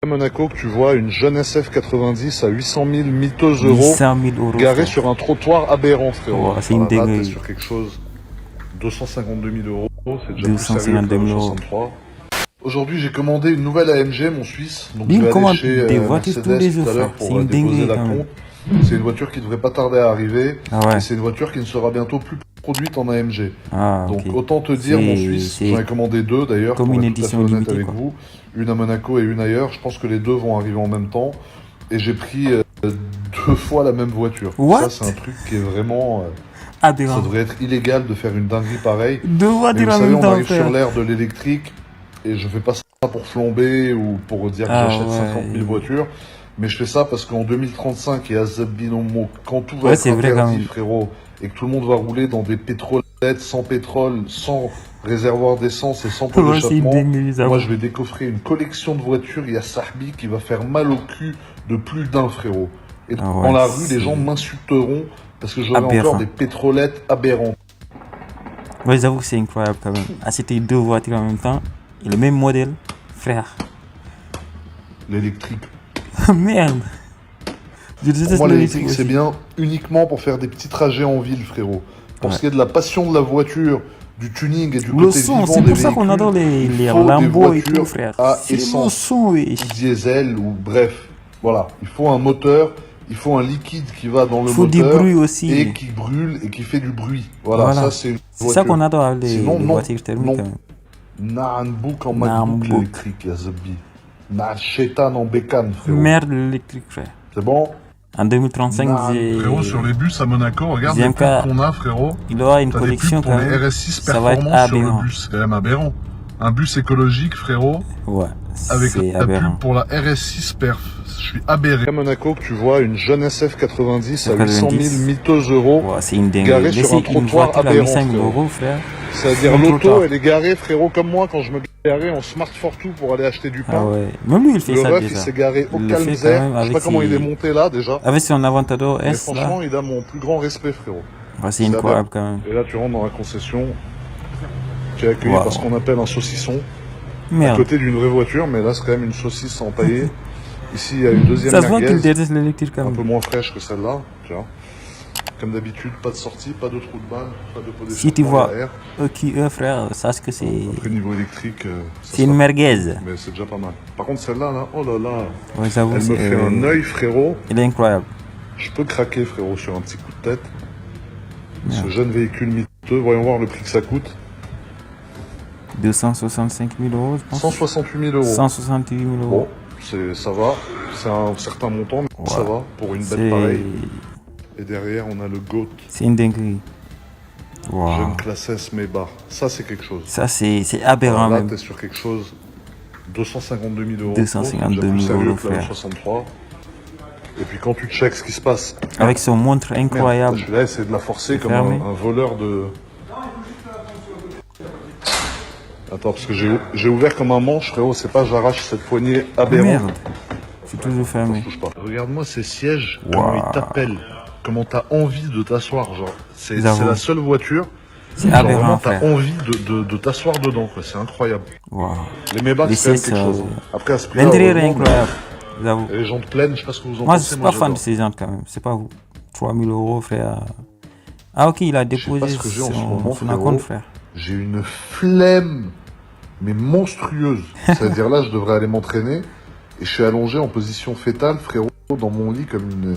À Monaco, que tu vois une jeune SF90 à 800 000 miteux 800 000 €. garée sur un trottoir aberrant, frérot. Oh, c'est une Là, t'es dinguerie. sur quelque chose. 252 000 euros, c'est déjà plus sérieux 252 que le 000 €. 63. Aujourd'hui, j'ai commandé une nouvelle AMG, mon Suisse. Donc, Lui, je il vais aller commande chez des voitures tous les Mercedes jours, tout à l'heure frère. C'est pour une déposer dinguerie la quand même. compte. C'est une voiture qui devrait pas tarder à arriver. Ah ouais. Et c'est une voiture qui ne sera bientôt plus produite en AMG. Ah, Donc ok. autant te dire, mon C'est Suisse, j'en ai commandé deux d'ailleurs, comme pour une être tout à fait édition honnête limitée, avec quoi. vous. Une à Monaco et une ailleurs. Je pense que les deux vont arriver en même temps. Et j'ai pris deux fois la même voiture. What? Ça, c'est un truc qui est vraiment... ça Aberrant. devrait être illégal de faire une dinguerie pareille. Deux Mais voitures vous en savez, même on temps, arrive sur frère. l'ère de l'électrique. Et je fais pas ça pour flamber ou pour dire que Ah j'achète ouais. 50 000 voitures. Mais je fais ça parce qu'en 2035 et à Zabinomo, quand tout va Ouais, être c'est vrai quand interdit, même. frérot, et que tout le monde va rouler dans des pétrolettes sans pétrole, sans réservoir d'essence et sans pot Ouais, c'est une d'échappement, dinguerie, ça. moi je vais décoffrer une collection de voitures. Il y a Sahbi qui va faire mal au cul de plus d'un, frérot. Et Ah dans ouais, la rue, les c'est gens m'insulteront parce que j'aurai aberrant. encore des pétrolettes aberrantes. Ouais, j'avoue que c'est incroyable quand même. Acheter deux voitures en même temps et le même modèle, frère. L'électrique. Merde. Je Pour déteste moi, l'électrique l'électrique, c'est aussi. bien uniquement pour faire des petits trajets en ville, frérot. Pour Ouais. ce qui est de la passion de la voiture, du tuning et du Le côté son, vivant c'est des pour ça qu'on véhicules, adore les il faut des Lambo et tout, voitures frère. à C'est le essence, son, oui. ou diesel, ou bref. Voilà, il faut un moteur, il faut un liquide qui va dans Il le faut du moteur bruit et aussi. qui brûle et qui fait du bruit. Voilà, Voilà. ça c'est une C'est ça voiture. qu'on adore avec Sinon, les non, voitures thermiques non. quand même. Naanbouk en MacBook Nambouk. l'électrique, ya Zabi. Chétan en bécane, frérot. Merde l'électrique, frère. C'est bon? En 2035, Frérot, sur les bus à Monaco, regarde les GMK, pubs qu'on a, frérot. il aura une T'as des collection pubs pour quand les même. RS6 Ça va être performance sur le aberrant. bus, c'est quand même aberrant. Un bus écologique, frérot, Ouais, avec c'est la aberrant. pub pour la RS6 perf. Je suis aberré. À Monaco, que tu vois une jeune SF90 à 800 000 miteux euros, Ouais, c'est une dinguerie. garée sur Laisser un une trottoir voiture à aberrant, 800 000 frérot. €, frère. C'est-à-dire sur un l'auto, trottoir. elle est garée, frérot, comme moi quand je me garais en Smart Fortwo pour aller acheter du Ah pain. ouais. Même lui, il fait Le ça ref, il déjà. s'est garé au Il le fait Calmzer. quand même Je sais avec pas comment il est ses... monté là déjà. Avec son Aventador Mais S là. franchement, il a mon plus grand respect, frérot. Ouais, c'est incroyable quand même. Et là, tu rentres dans la concession. Tu es accueilli Wow. par ce qu'on appelle un saucisson. À Merde. côté d'une vraie voiture, mais là, c'est quand même une saucisse empaillée. Ici, il y a une deuxième Ça se voit qu'il merguez, déteste l'électrique quand un peu même. moins fraîche que celle-là, tu vois. Comme d'habitude, pas de sortie, pas de trou de balle, pas de pot d'échappement Si tu vois derrière. EQE, frère, sache que c'est... Après, niveau électrique, ça C'est une sera- merguez. mais c'est déjà pas mal. Par contre, celle-là, là, oh là là, Ouais, j'avoue, elle me fait un œil, frérot. il est incroyable. Je peux craquer, frérot, sur un petit coup de tête. Merde. Ce jeune véhicule miteux, voyons voir le prix que ça coûte. 265 000 €, je pense. 168 000 euros. 168 000 €. Bon, ça va. C'est un certain montant, mais Ouais. ça va pour une bête C'est... pareille. Et derrière, on a le GOAT, C'est une dinguerie. Wow. jeune classe S mais bas. Ça, c'est quelque chose. Ça, c'est aberrant Alors là, même. t'es sur quelque chose. 252 000 euros. 252 000 plus sérieux €, que la frère. 63. Et puis quand tu checks ce qui se passe. Avec son montre Merde, incroyable. je suis là, essayer de la forcer comme fermé. un voleur de. Attends, parce que j'ai ouvert comme un manche, frérot. C'est pas j'arrache cette poignée aberrante. Merde. C'est toujours fermé. Touche pas. Regarde-moi ces sièges, Wow. comment ils t'appellent, comment t'as envie de t'asseoir, genre. C'est J'avoue. la seule voiture, C'est genre aberrant, vraiment t'as frère. envie de t'asseoir dedans, quoi. C'est incroyable. Wow. Les Maybach, Les c'est quand même sièges, quelque chose. Après, à ce prix-là, L'intérieur est heureusement, incroyable. J'avoue. et les jantes pleines, je sais pas ce que vous en Moi, je pensez. suis pas fan de j'adore. ces jantes quand même. C'est pas vous. 3 000 €, frère. Ah, ok, il a sais pas déposé ce que j'ai en ce son moment, frérot. compte, frère. J'ai une flemme, mais monstrueuse. C'est-à-dire là, je devrais aller m'entraîner, et je suis allongé en position fétale, frérot, dans mon lit comme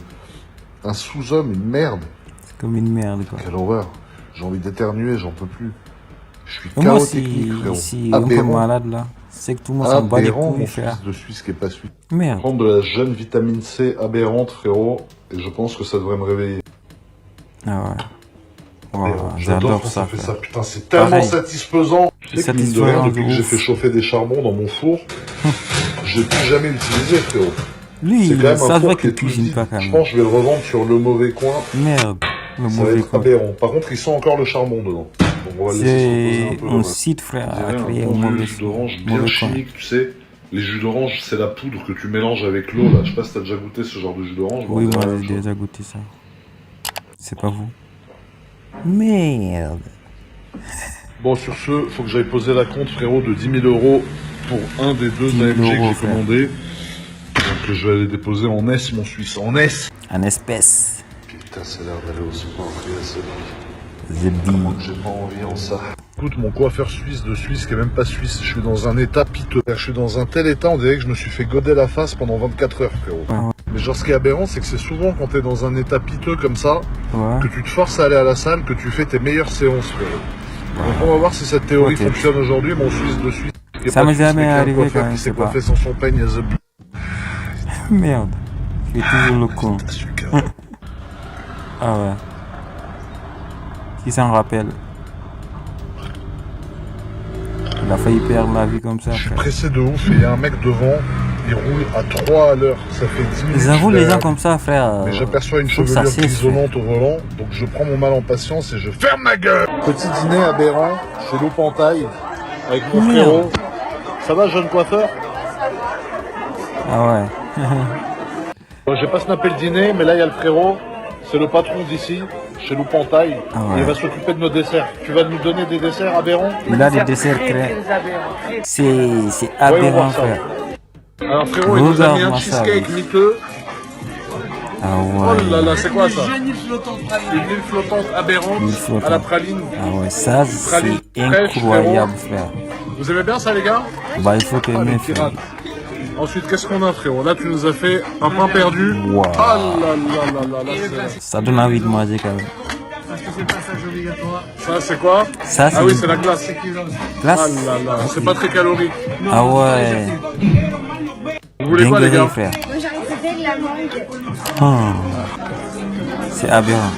un sous-homme, une merde. C'est comme une merde, quoi. Quelle horreur. J'ai envie d'éternuer, j'en peux plus. Je suis Et moi, KO si, technique, frérot. si un peu Aberrant. malade, là, c'est que tout le monde s'en bat les Aberrant, couilles, mon frère. fils de Suisse qui est pas suisse. Merde. Prendre de la jeune vitamine C aberrante, frérot, et je pense que ça devrait me réveiller. Ah ouais. Wow, J'adore j'adore quand ça, ça fait ça. frère. Putain, c'est tellement Pareil. satisfaisant. Tu sais que mine de Satisfaisant rien, de depuis que j'ai ouf. fait chauffer des charbons dans mon four, j'ai plus jamais utilisé, frérot. Lui, C'est quand même ça un se voit four qui qu'il est tout cuisine vide. pas quand Je même. pense que je vais le revendre sur le mauvais coin. Merde. Le Ça va mauvais être coup. aberrant. Par contre, ils sont encore le charbon dedans. Donc on va le laisser se reposer C'est un peu. un voilà. site, frère, On à dirait créer un au bon mauvais jus d'orange bien mauvais coin. chimique, tu sais. Les jus d'orange, c'est la poudre que tu mélanges avec l'eau, là. Je sais pas si t'as déjà goûté ce genre de jus d'orange. Oui, mais moi c'est la même j'ai chose. déjà goûté ça. C'est pas vous. Merde. Bon, sur ce, faut que j'aille poser la compte, frérot, de 10 000 euros pour un des deux 10 000 AMG que j'ai frère. commandé. que je vais aller déposer en S, mon Suisse, en S. En espèce. Putain, c'est l'heure d'aller au sport, frère, The bee. j'ai pas envie en ça. Écoute, mon coiffeur suisse de Suisse, qui est même pas suisse, je suis dans un état piteux. Je suis dans un tel état, on dirait que je me suis fait goder la face pendant 24 heures, frérot. Ouais. Mais genre, ce qui est aberrant, c'est que c'est souvent quand t'es dans un état piteux comme ça, Ouais. que tu te forces à aller à la salle, que tu fais tes meilleures séances, frérot. Donc on va voir si cette théorie Ok. fonctionne aujourd'hui, mon Suisse de Suisse. qui est Ça pas m'est suisse, jamais mais qui est un arrivé coiffeur quand même, qui s'est je sais pas. coiffé sans son peigne à The Bee. Merde. Je suis toujours le con. T'as su, gars. Ah ouais. Qui s'en rappelle? Il a failli perdre la vie comme ça, Je suis frère. pressé de ouf et il y a un mec devant, il roule à 3 à l'heure. Ça fait 10 minutes. Ils avouent que je les suis gens derrière. comme ça, frère. Mais j'aperçois une je trouve ça chevelure cesse, frère. grisonnante au volant, donc je prends mon mal en patience et je ferme ma gueule. Petit dîner aberrant chez Loupantaille avec mon Merde. frérot. Ça va, jeune coiffeur? Ah ouais. Bon, j'ai pas snappé le dîner, mais là il y a le frérot. C'est le patron d'ici, chez Loupantaille. Ah ouais. Il va s'occuper de nos desserts. Tu vas nous donner des desserts aberrants? Il a des desserts très. C'est Voyons aberrant, voir ça. frère. Alors frérot, il nous a mis un Regarde-moi ça, cheesecake miteux. Ah Oh ouais. là là, c'est quoi ça? Une île flottante aberrante Île flottante. à la praline. Ah ouais, ça Praline c'est fraîche, incroyable, frère. Vous aimez bien ça les gars? Bah il faut Ah, t'aimer, les frère. pirates. Ensuite, qu'est-ce qu'on a frérot? Là, tu nous as fait un pain perdu. Wow. Ah là là là là là, Ça donne envie de manger quand même. ça c'est quoi? Ça c'est Ah oui, du- c'est la glace. Ah glace. là là, c'est pas très calorique. Ah ouais. Vous voulez quoi les Dinguerie, gars? frère. Moi j'ai récupéré de la mangue. Ah. C'est aberrant.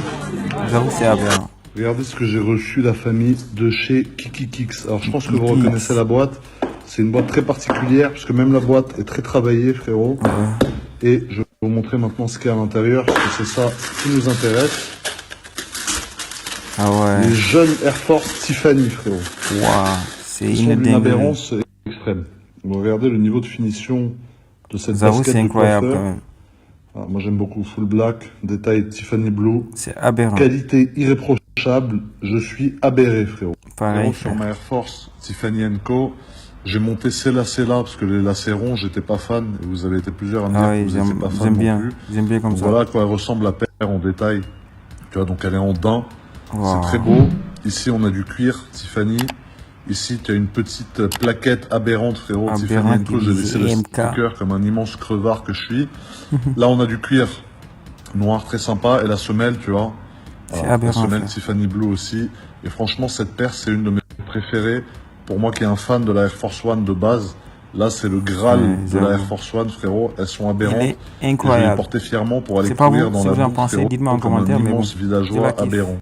J'avoue, c'est aberrant. Regardez ce que j'ai reçu, la famille de chez Kikikix. Alors, je pense que vous Kikikix. reconnaissez la boîte. C'est une boîte très particulière, puisque même la boîte est très travaillée, frérot. Ouais. Et je vais vous montrer maintenant ce qu'il y a à l'intérieur, parce que c'est ça qui nous intéresse. Ah ouais. Les jeunes Air Force Tiffany, frérot. Waouh. C'est Ils sont une d'une dinguerie. aberrance extrême. Vous regardez le niveau de finition de cette J'avoue, basket c'est de incroyable coiffeur. quand même. Ah, moi, j'aime beaucoup full black, détail Tiffany blue. C'est aberrant. Qualité irréprochable, je suis aberré, frérot. Pareil, Frérot, sur frère. ma Air Force Tiffany Co, j'ai monté ces lacets-là, parce que les lacets ronds, j'étais pas fan, et vous avez été plusieurs à me dire Ah que oui, vous n'étiez pas fan j'aime non bien. plus. J'aime bien comme Donc ça. voilà à quoi elle ressemble la paire en détail. Tu vois, donc elle est en daim, Wow. c'est très beau. Ici, on a du cuir Tiffany. Ici, tu as une petite plaquette aberrante, frérot. Aberrant Tiffany Co, qui j'ai laissé le disait MK. sticker comme un immense crevard que je suis. Là, on a du cuir noir très sympa, et la semelle, tu vois. C'est La aberrant, semelle frère. Tiffany Blue aussi. Et franchement, cette paire, c'est une de mes préférées. Pour moi qui est un fan de la Air Force One de base, là, c'est le Graal Ouais, de la j'avoue. Air Force One, frérot. Elles sont Il aberrantes. est Et je vais les incroyable. porter fièrement pour aller C'est pas courir vous, dans si la vous en boue, pensez, frérot, dites-moi en comme commentaire, un mais immense bon, je villageois la kiffe. aberrant.